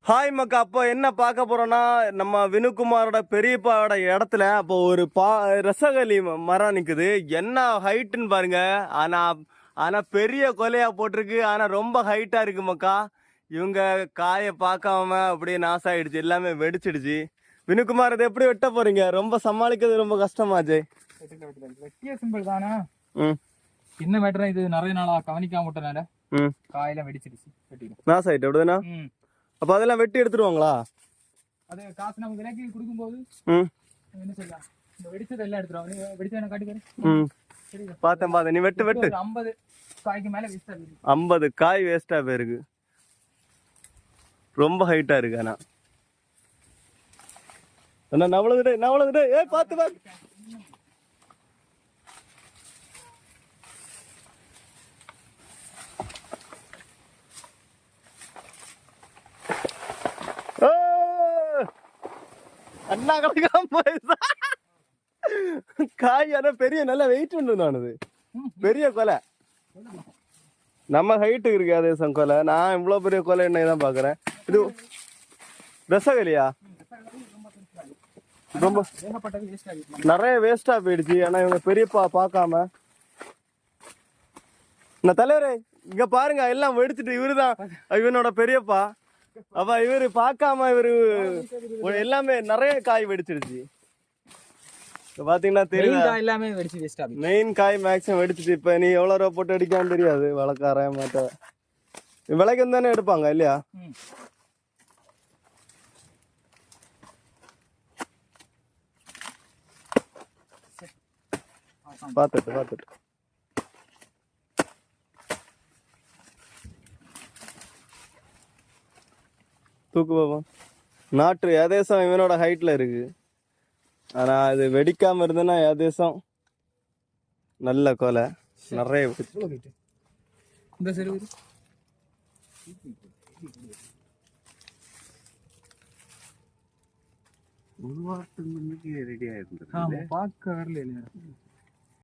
Hi மக்கா. அப்போ என்ன பார்க்க போறோம்னா, நம்ம வினுகுமாரோட பெரியப்பாவோட இடத்துல அப்போ ஒரு ரசகலி மரம் நிக்குது. என்ன ஹைட்டுன்னு பாருங்க. ஆனா ஆனா பெரிய கொலையா போட்டிருக்கு. ஆனா ரொம்ப ஹைட்டா இருக்கு மக்கா. இவங்க காயை பார்க்காம அப்படியே நாசாயிடுச்சு, எல்லாமே வெடிச்சிடுச்சு. வினுகுமார் இதை எப்படி வெட்ட போறீங்க? ரொம்ப சமாளிக்கிறது ரொம்ப கஷ்டமாச்சு. வெட்டிய சிம்பிள் தானே. ம், என்ன வெட்டுறேன், இது நிறைய நாளா கவனிக்காம விட்டனால காயெல்லாம் வெடிச்சிடுச்சு. வெட்டிடும் நாசாயிட்டு அப்படிதானா? அப்ப அதெல்லாம் வெட்டி எடுத்துருவாங்களா? அது காசு நம்ம விலைக்கு கொடுக்கும்போது என்ன செய்யலாம், இந்த வெடிச்சது எல்லாம் எடுத்துருவாங்க. வெடிச்சதை காட்டி பாரு. பார்த்தேன். நீ வெட்டு 50 காய்க்கு மேல வேஸ்டா இருக்கு. 50 காய் வேஸ்டா போயிருக்கு. ரொம்ப ஹைட்டா இருக்கு. ஆனா நவளதுடே ஏ பாத்து அண்ணா கலக்காம காய். ஆனா பெரிய நல்ல வெயிட் உண்டு. பெரிய கொலை நம்ம ஹைட்டுக்கு இருக்கு. அதே கொலை. நான் இவ்வளவு பெரிய கொலை என்னதான் பாக்குறேன். இது ரசகலியா? ரொம்ப நிறைய வேஸ்டா போயிடுச்சு. ஆனா இவங்க பெரியப்பா பார்க்காம. நான் தலைவரே இங்க பாருங்க, எல்லாம் வெடிச்சிட்டு. இவருதான் இவனோட பெரியப்பா. அப்ப இவரு பார்க்காம இவரு எல்லாமே நிறைய காய் வெடிச்சிடுச்சு. பாத்தீங்கன்னா தெரியுது, மெயின் காய் மேக்ஸிமம் வெடிச்சிட்டு. இப்ப நீ எவ்வளவு ரூபா போட்டு அடிக்கான்னு தெரியாது. வழக்கார மாட்ட விலைக்கு தானே எடுப்பாங்க இல்லையா? பாத்துட்டு தூக்கு பாப்போம். நாட்டு ஏதேசம் இவனோட ஹைட்ல இருக்கு. ஆனா இது வெடிக்காம இருந்ததுன்னா ஏதேசம் நல்ல கொலை நிறைய. ரெடியா இருந்து பார்க்க வரல.